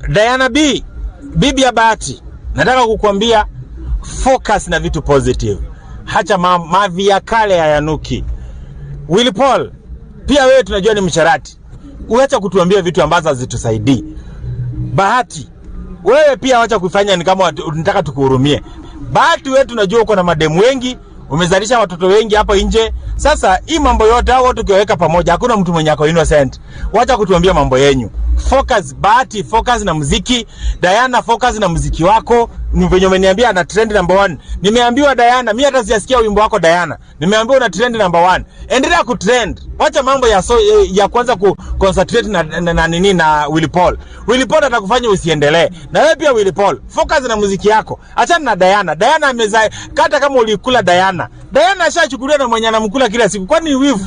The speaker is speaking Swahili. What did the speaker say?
Diana B, bibi ya Bahati, nataka kukuambia focus na vitu positive. Hacha mavi ya kale hayanuki. Willy Paul, pia wewe tunajua ni msharati. Uacha kutuambia vitu ambazo hazitusaidii. Bahati, wewe pia wacha kufanya ni kama unataka tukuhurumie. Bahati, wewe tunajua uko na mademu wengi, umezalisha watoto wengi hapo nje. Sasa hii mambo yote hao watu kiweka pamoja, hakuna mtu mwenye ako innocent. Wacha kutuambia mambo yenyu. Focus. Bahati, focus na muziki. Diana, focus na muziki wako. Venye umeniambia ana trend number 1. Nimeambiwa Diana, mimi hata sijasikia wimbo wako Diana. Nimeambiwa una trend number 1. Endelea kutrend. Wacha mambo ya kwanza concentrate na Willy Paul. Willy Paul atakufanya usiendelee. Na wewe pia Willy Paul, focus na muziki yako. Achana na Diana. Diana amezaa kata kama ulikula Diana. Diana ashachukuliwa na mwenye anamkula kila siku. Kwani wivu?